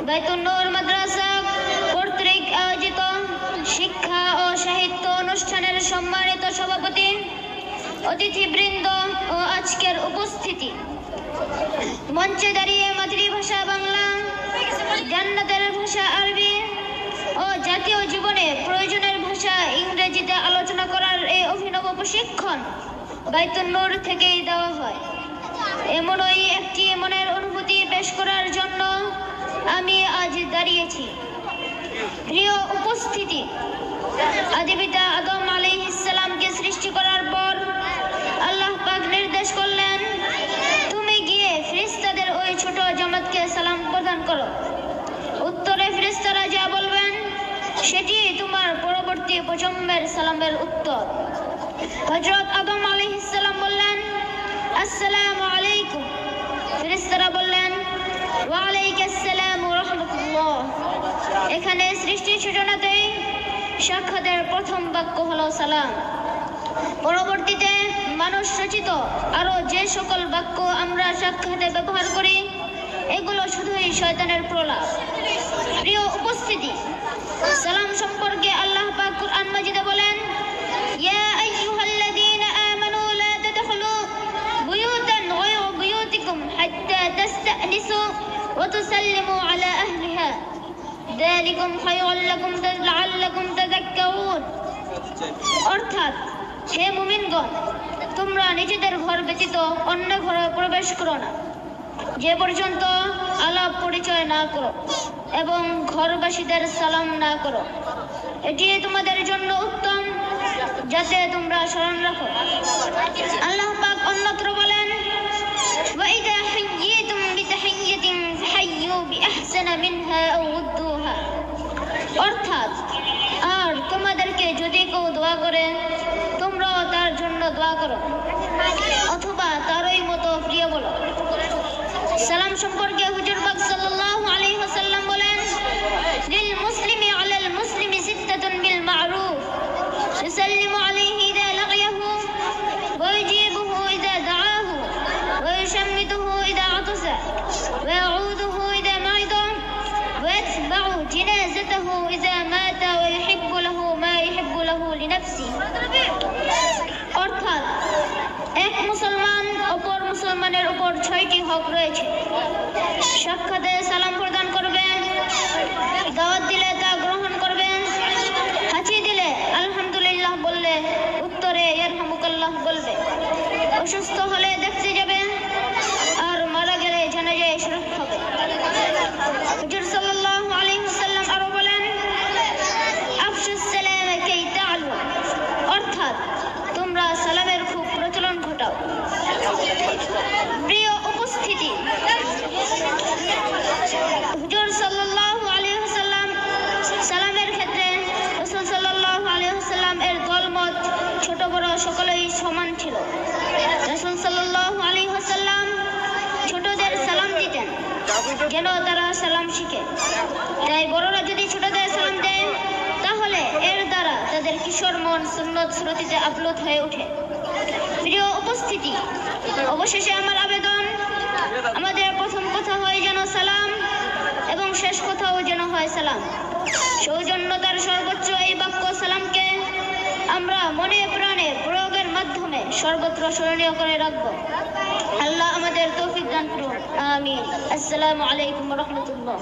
বাইতুন নূর মাদ্রাসা কর্তৃক আয়োজিত শিক্ষা ও সাহিত্য অনুষ্ঠানের সম্মানিত সভাপতি, অতিথিবৃন্দ ও আজকের উপস্থিতি, মঞ্চে দাঁড়িয়ে মাতৃভাষা বাংলা, জান্নাতের ভাষা আরবি ও জাতীয় জীবনে প্রয়োজনের ভাষা ইংরেজিতে আলোচনা করার এই অভিনব প্রশিক্ষণ বাইতুন নূর থেকেই দেওয়া হয়। এমনই একটি মনের অনুভূতি পেশ করার জন্য আমি আজ দাঁড়িয়েছি। প্রিয় উপস্থিতি, আদিপিতা আদম আলাইহিস সালামকে সৃষ্টি করার পর আল্লাহ পাক নির্দেশ করলেন, তুমি গিয়ে ফেরেশতাদের ওই ছোট জামাতকে সালাম প্রদান করো। উত্তরে ফেরেশতারা যা বলবেন সেটি তোমার পরবর্তী প্রজন্মের সালামের উত্তর। হযরত আদম আলাইহিস সালাম বললেন, আসসালামু আলাইকুম। ফেরেশতারা বললেন, ওয়া আলাইকুস সালাম ওয়া রাহমাতুল্লাহ। এখানে সৃষ্টির সূচনাতেই সাক্ষাতের প্রথম বাক্য হলো সালাম। পরবর্তীতে মানুষ রচিত আরো যে সকল বাক্য আমরা সাক্ষাতে ব্যবহার করি এগুলো শুধুই শয়তানের প্রলাপ। প্রিয় উপস্থিতি, সালাম সম্পর্কে আল্লাহ পাক কুরআন মাজিদে বলেন, ইয়া আইয়ুহাল্লাযীনা আমানু লা তাদখুলু বুয়ুতান গায়রা বুয়ুতিকুম হাত্তা তাস্তানিসু ওয়া তুসাল্লিমু আলা আহলিহা যালিকুম খায়রুল লাকুম লাআল্লাকুম তাযাক্কারুন। অর্থাৎ, হে মুমিনগণ, তোমরা নিজেদের ঘর ব্যতীত অন্য ঘরে প্রবেশ করো না যে পর্যন্ত আলাপ পরিচয় না করো এবং ঘরবাসীদের সালাম না করো। এটি তোমাদের জন্য উত্তম, যাতে তোমরা স্মরণ রাখো। আল্লাহ পাক অন্যত্র বলেন, ওয়াইদা হাইয়িতুম বিতাহিয়্যাতিন ফাহাইয়ু বিআহসানা মিনহা আও রুদ্দুহা। অর্থাৎ, আর তোমাদেরকে যদি কেউ দোয়া করে তোমরাও তার জন্য দোয়া করো অথবা তারই মতো প্রিয় বলো। সালাম সম্পর্কে হুজুর পাক সাল্লাল্লাহু আলাইহি ওয়াসাল্লাম বলেন, লিল মুসলিমি আলাল মুসলিমি সিত্তাতুন বিল মা'রুফ ইউসাল্লিমু আলাইহি ইযা লাকিয়াহু ওয়া ইউজিবুহু ইযা দাআহু ওয়া ইউশাম্মিতুহু ইযা আতাসা ওয়া ইয়াউদুহু ইযা মারিদা ওয়া ইয়াতবাউ জিনাজাতাহু ইযা মাতা ওয়া ইউহিব্বু লাহু মা ইউহিব্বু লাহু লিনাফসিহি। অর্থাৎ, এক মুসলমান অপর মুসলমানের উপর 6টি হক রয়েছে। সাক্ষাতে সালাম প্রদান করবে, দাওয়াত দিলে তা গ্রহণ করবে, হাঁচি দিলে আলহামদুলিল্লাহ বললে উত্তরে ইয়ারহামুকাল্লাহ বলবে, অসুস্থ হলে দেখতে যাবে, আর মারা গেলে জানাজায় শরীক হবে। হুজুর সাল্লাল্লাহু আলাইহি ওয়াসাল্লাম আরো বলেন, আফশুস সালাম কাই তা'লু। অর্থাৎ, তোমরা সালামের খুব প্রচলন ঘটাও। প্রিয় উপস্থিতি, হুজুর সাল্লাল্লাহু আলাইহি ওয়াসাল্লাম সালামের ক্ষেত্রে রাসূল সাল্লাল্লাহু আলাইহি ওয়াসাল্লাম এর দলমত ছোট বড় সকলেই সমান ছিল। রাসূল সাল্লাল্লাহু আলাইহি ওয়াসাল্লাম ছোটদের সালাম দিতেন যেন তারা সালাম শিখে। তাই বড়রা যদি ছোটদের সালাম দেয় তাহলে এর দ্বারা তাদের কিশোর মন সুন্নত শ্রুতিতে আপ্লুত হয়ে ওঠে। প্রিয় উপস্থিতি, অবশেষে আমার আবেদন, আমাদের প্রথম কথা হয় যেন সালাম এবং শেষ কথাও যেন হয় সালাম। সৌজন্যতার সর্বোচ্চ এই বাক্য সালামকে আমরা মনে প্রাণে প্রয়োগের মাধ্যমে সর্বত্র স্মরণীয় করে রাখবো। আল্লাহ আমাদের তৌফিক দান করুন, আমিন। আসসালামু আলাইকুম ওয়া রাহমাতুল্লাহ।